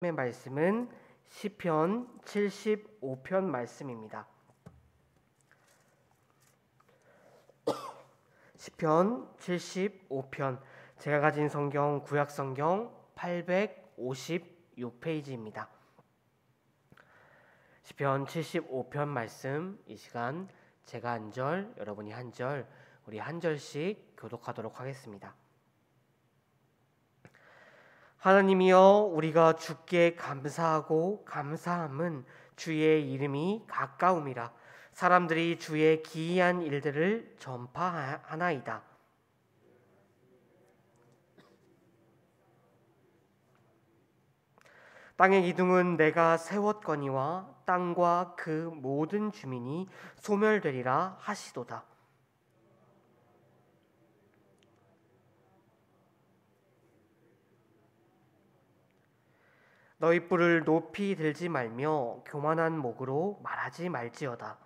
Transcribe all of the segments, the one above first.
의 말씀은 시편 75편 말씀입니다. 시편 75편 제가 가진 성경 구약 성경 856페이지입니다. 시편 75편 말씀 이 시간 제가 한 절, 여러분이 한 절, 우리 한 절씩 교독하도록 하겠습니다. 하나님이여, 우리가 주께 감사하고 감사함은 주의 이름이 가까움이라. 사람들이 주의 기이한 일들을 전파하나이다. 땅의 기둥은 내가 세웠거니와 땅과 그 모든 주민이 소멸되리라 하시도다. 너희 뿔을 높이 들지 말며 교만한 목으로 말하지 말지어다.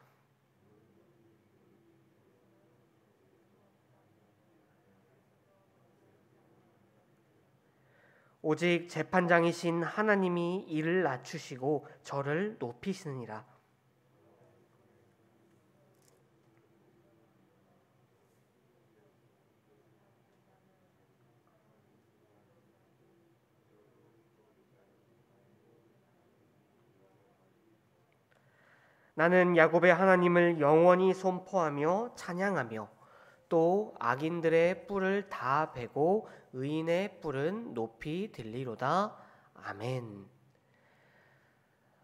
오직 재판장이신 하나님이 이를 낮추시고 저를 높이시느니라. 나는 야곱의 하나님을 영원히 선포하며 찬양하며 또 악인들의 뿔을 다 베고 의인의 뿔은 높이 들리로다. 아멘.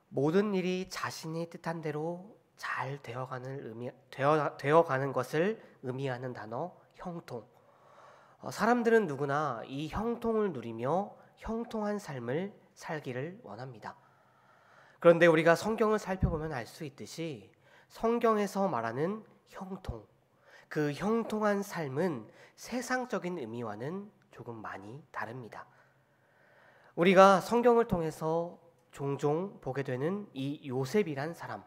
모든 일이 자신이 뜻한 대로 잘 되어가는 것을 의미하는 단어 형통. 사람들은 누구나 이 형통을 누리며 형통한 삶을 살기를 원합니다. 그런데 우리가 성경을 살펴보면 알 수 있듯이 성경에서 말하는 형통, 그 형통한 삶은 세상적인 의미와는 조금 많이 다릅니다. 우리가 성경을 통해서 종종 보게 되는 이 요셉이란 사람,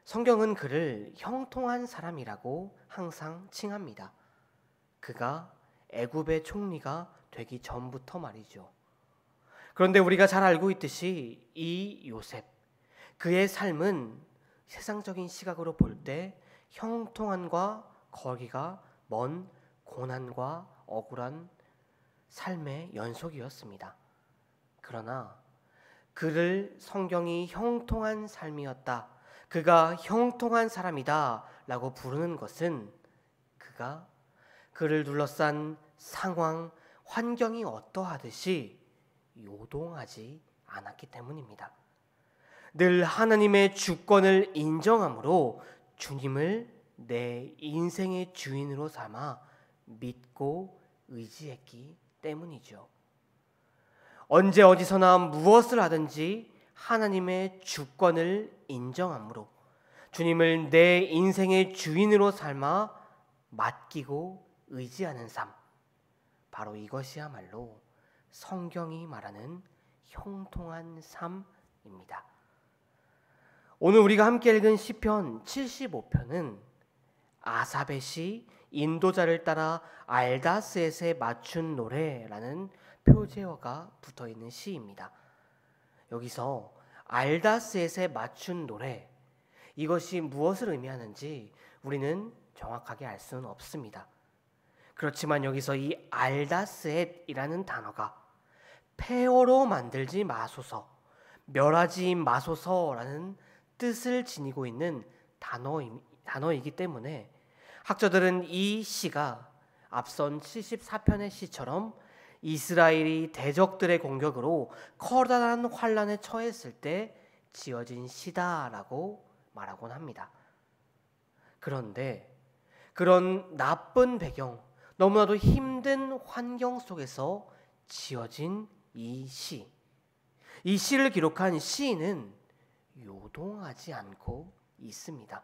성경은 그를 형통한 사람이라고 항상 칭합니다. 그가 애굽의 총리가 되기 전부터 말이죠. 그런데 우리가 잘 알고 있듯이 이 요셉, 그의 삶은 세상적인 시각으로 볼 때 형통함과 거리가 먼 고난과 억울한 삶의 연속이었습니다. 그러나 그를 성경이 형통한 삶이었다, 그가 형통한 사람이다 라고 부르는 것은 그를 둘러싼 상황, 환경이 어떠하듯이 요동하지 않았기 때문입니다. 늘 하나님의 주권을 인정함으로 주님을 내 인생의 주인으로 삼아 믿고 의지했기 때문이죠. 언제 어디서나 무엇을 하든지 하나님의 주권을 인정함으로 주님을 내 인생의 주인으로 삼아 맡기고 의지하는 삶, 바로 이것이야말로 성경이 말하는 형통한 삶입니다. 오늘 우리가 함께 읽은 시편 75편은 아삽의 시 인도자를 따라 알다스엣에 맞춘 노래라는 표제어가 붙어있는 시입니다. 여기서 알다스엣에 맞춘 노래, 이것이 무엇을 의미하는지 우리는 정확하게 알 수는 없습니다. 그렇지만 여기서 이 알다스엣이라는 단어가 폐허로 만들지 마소서, 멸하지 마소서라는 뜻을 지니고 있는 단어이기 때문에 학자들은 이 시가 앞선 74편의 시처럼 이스라엘이 대적들의 공격으로 커다란 환란에 처했을 때 지어진 시다라고 말하곤 합니다. 그런데 그런 나쁜 배경, 너무나도 힘든 환경 속에서 지어진 이 시를 기록한 시인은 요동하지 않고 있습니다.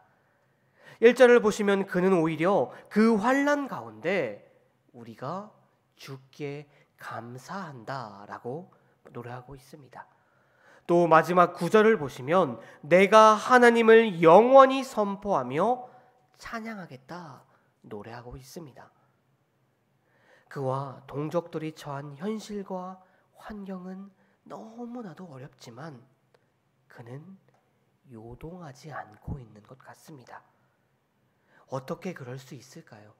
1절을 보시면 그는 오히려 그 환난 가운데 우리가 주께 감사한다라고 노래하고 있습니다. 또 마지막 9절을 보시면 내가 하나님을 영원히 선포하며 찬양하겠다 노래하고 있습니다. 그와 동족들이 처한 현실과 환경은 너무나도 어렵지만 그는 요동하지 않고 있는 것 같습니다. 어떻게 그럴 수 있을까요?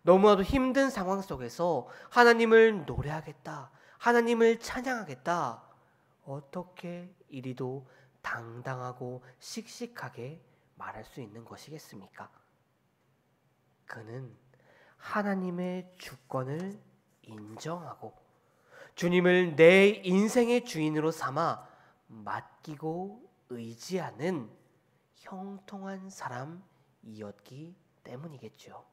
너무나도 힘든 상황 속에서 하나님을 노래하겠다, 하나님을 찬양하겠다, 어떻게 이리도 당당하고 씩씩하게 말할 수 있는 것이겠습니까? 그는 하나님의 주권을 인정하고 주님을 내 인생의 주인으로 삼아 맡기고 의지하는 형통한 사람이었기 때문이겠죠.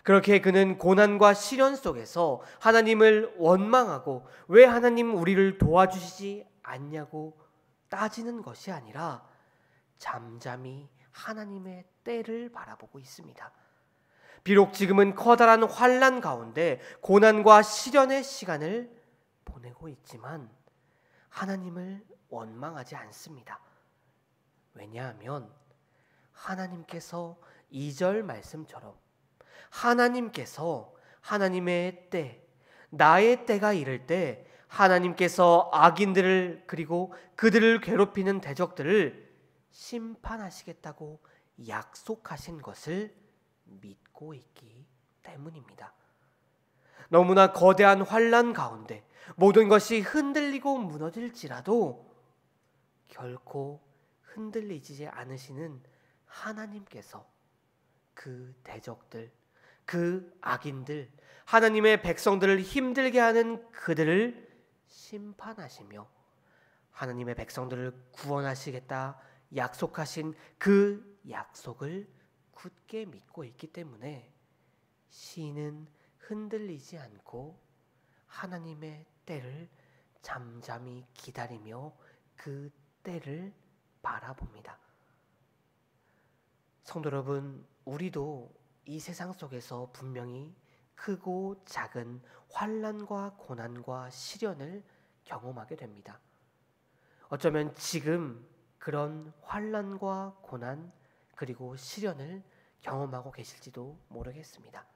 그렇게 그는 고난과 시련 속에서 하나님을 원망하고 왜 하나님 우리를 도와주시지 않냐고 따지는 것이 아니라 잠잠히 하나님의 때를 바라보고 있습니다. 비록 지금은 커다란 환난 가운데 고난과 시련의 시간을 보내고 있지만 하나님을 원망하지 않습니다. 왜냐하면 하나님께서 2절 말씀처럼 하나님께서 하나님의 때, 나의 때가 이를 때 하나님께서 악인들을 그리고 그들을 괴롭히는 대적들을 심판하시겠다고 약속하신 것을 믿고 있기 때문입니다. 너무나 거대한 환난 가운데 모든 것이 흔들리고 무너질지라도 결코 흔들리지 않으시는 하나님께서 그 대적들, 그 악인들, 하나님의 백성들을 힘들게 하는 그들을 심판하시며 하나님의 백성들을 구원하시겠다 약속하신 그 약속을 굳게 믿고 있기 때문에 시인은 흔들리지 않고 하나님의 때를 잠잠히 기다리며 그 때를 바라봅니다. 성도 여러분, 우리도 이 세상 속에서 분명히 크고 작은 환난과 고난과 시련을 경험하게 됩니다. 어쩌면 지금 그런 환난과 고난 그리고 시련을 경험하고 계실지도 모르겠습니다.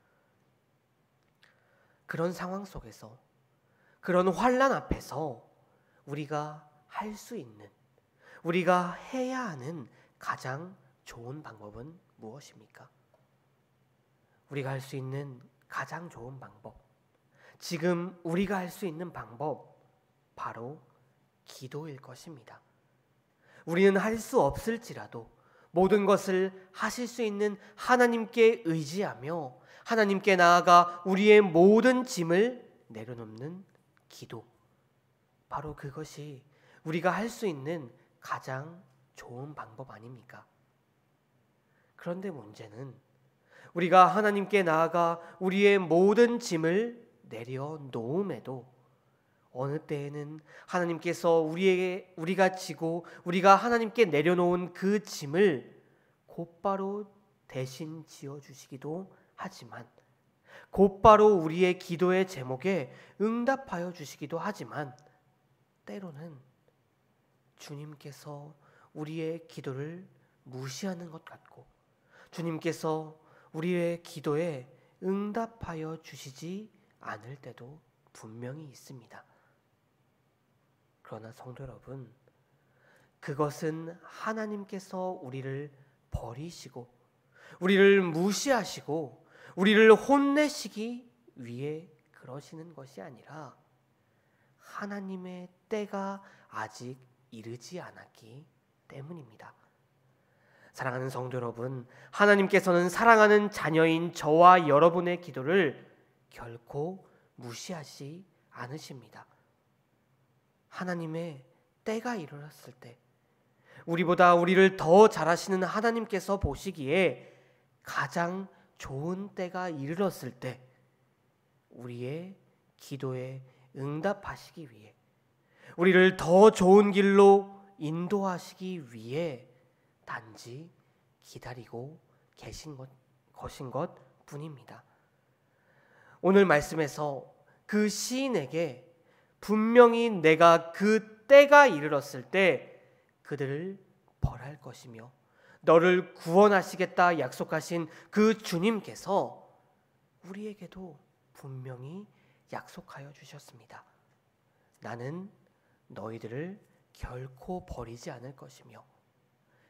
그런 상황 속에서 그런 환난 앞에서 우리가 할 수 있는, 우리가 해야 하는 가장 좋은 방법은 무엇입니까? 우리가 할 수 있는 가장 좋은 방법, 지금 우리가 할 수 있는 방법, 바로 기도일 것입니다. 우리는 할 수 없을지라도 모든 것을 하실 수 있는 하나님께 의지하며 하나님께 나아가 우리의 모든 짐을 내려놓는 기도, 바로 그것이 우리가 할 수 있는 가장 좋은 방법 아닙니까? 그런데 문제는 우리가 하나님께 나아가 우리의 모든 짐을 내려놓음에도 어느 때에는 하나님께서 우리가 지고 우리가 하나님께 내려놓은 그 짐을 곧바로 대신 지어주시기도 하지만, 곧바로 우리의 기도의 제목에 응답하여 주시기도 하지만, 때로는 주님께서 우리의 기도를 무시하는 것 같고 주님께서 우리의 기도에 응답하여 주시지 않을 때도 분명히 있습니다. 그러나 성도 여러분, 그것은 하나님께서 우리를 버리시고 우리를 무시하시고 우리를 혼내시기 위해 그러시는 것이 아니라 하나님의 때가 아직 이르지 않았기 때문입니다. 사랑하는 성도 여러분, 하나님께서는 사랑하는 자녀인 저와 여러분의 기도를 결코 무시하지 않으십니다. 하나님의 때가 이르렀을 때, 우리보다 우리를 더 잘하시는 하나님께서 보시기에 가장 좋은 때가 이르렀을 때 우리의 기도에 응답하시기 위해, 우리를 더 좋은 길로 인도하시기 위해 단지 기다리고 계신 것인 것 뿐입니다. 오늘 말씀에서 그 시인에게 분명히 내가 그 때가 이르렀을 때 그들을 벌할 것이며 너를 구원하시겠다 약속하신 그 주님께서 우리에게도 분명히 약속하여 주셨습니다. 나는 너희들을 결코 버리지 않을 것이며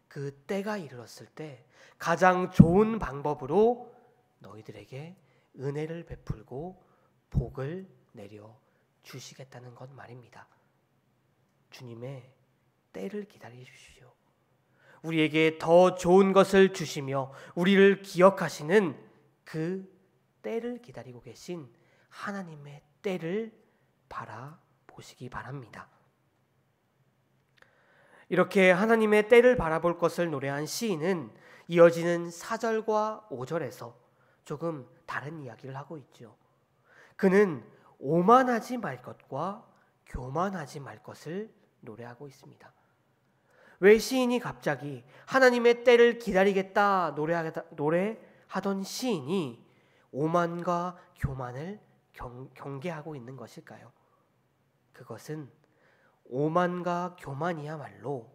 그 때가 이르렀을 때 가장 좋은 방법으로 너희들에게 은혜를 베풀고 복을 내려 주시겠다는 것 말입니다. 주님의 때를 기다리십시오. 우리에게 더 좋은 것을 주시며 우리를 기억하시는 그 때를 기다리고 계신 하나님의 때를 바라보시기 바랍니다. 이렇게 하나님의 때를 바라볼 것을 노래한 시인은 이어지는 4절과 5절에서 조금 다른 이야기를 하고 있죠. 그는 오만하지 말 것과 교만하지 말 것을 노래하고 있습니다. 왜 시인이 갑자기 하나님의 때를 기다리겠다 노래하던 시인이 오만과 교만을 경계하고 있는 것일까요? 그것은 오만과 교만이야말로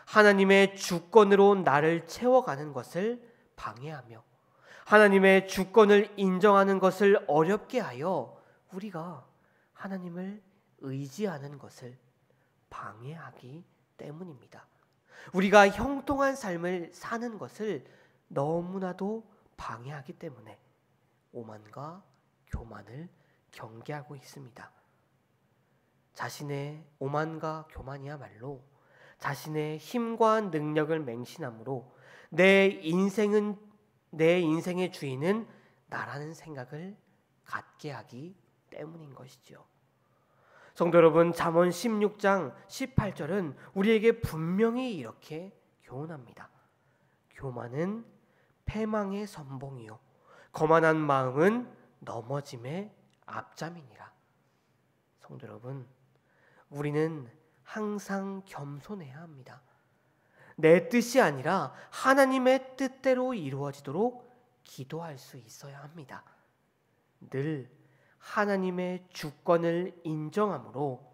하나님의 주권으로 나를 채워가는 것을 방해하며 하나님의 주권을 인정하는 것을 어렵게 하여 우리가 하나님을 의지하는 것을 방해하기 때문입니다. 우리가 형통한 삶을 사는 것을 너무나도 방해하기 때문에 오만과 교만을 경계하고 있습니다. 자신의 오만과 교만이야말로 자신의 힘과 능력을 맹신함으로 내 인생의 주인은 나라는 생각을 갖게 하기 때문인 것이죠. 성도 여러분, 잠언 16장 18절은 우리에게 분명히 이렇게 교훈합니다. 교만은 패망의 선봉이요 거만한 마음은 넘어짐의 앞잠이니라. 성도 여러분, 우리는 항상 겸손해야 합니다. 내 뜻이 아니라 하나님의 뜻대로 이루어지도록 기도할 수 있어야 합니다. 늘 하나님의 주권을 인정함으로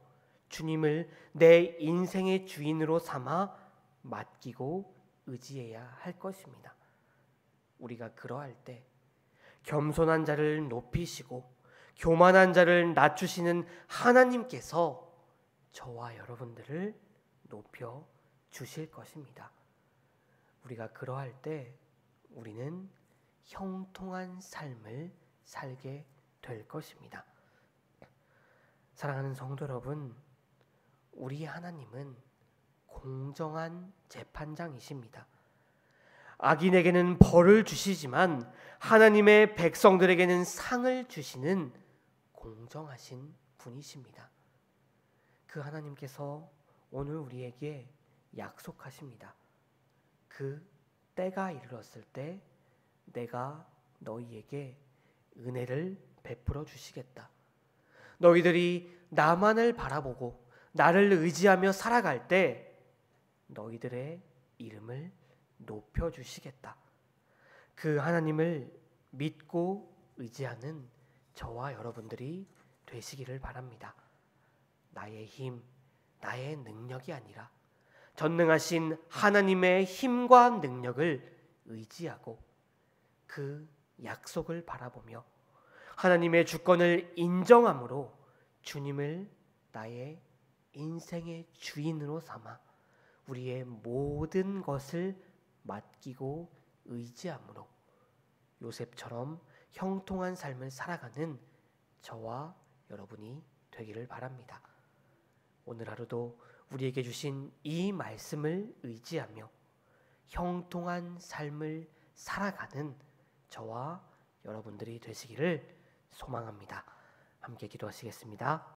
주님을 내 인생의 주인으로 삼아 맡기고 의지해야 할 것입니다. 우리가 그러할 때 겸손한 자를 높이시고 교만한 자를 낮추시는 하나님께서 저와 여러분들을 높여 주실 것입니다. 우리가 그러할 때 우리는 형통한 삶을 살게 될 것입니다. 사랑하는 성도 여러분, 우리 하나님은 공정한 재판장이십니다. 악인에게는 벌을 주시지만 하나님의 백성들에게는 상을 주시는 공정하신 분이십니다. 그 하나님께서 오늘 우리에게 약속하십니다. 그 때가 이르렀을 때 내가 너희에게 은혜를 베풀어 주시겠다. 너희들이 나만을 바라보고 나를 의지하며 살아갈 때 너희들의 이름을 높여 주시겠다. 그 하나님을 믿고 의지하는 저와 여러분들이 되시기를 바랍니다. 나의 힘, 나의 능력이 아니라 전능하신 하나님의 힘과 능력을 의지하고 그 약속을 바라보며 하나님의 주권을 인정함으로 주님을 나의 인생의 주인으로 삼아 우리의 모든 것을 맡기고 의지함으로 요셉처럼 형통한 삶을 살아가는 저와 여러분이 되기를 바랍니다. 오늘 하루도 우리에게 주신 이 말씀을 의지하며 형통한 삶을 살아가는 저와 여러분들이 되시기를 소망합니다. 함께 기도하시겠습니다.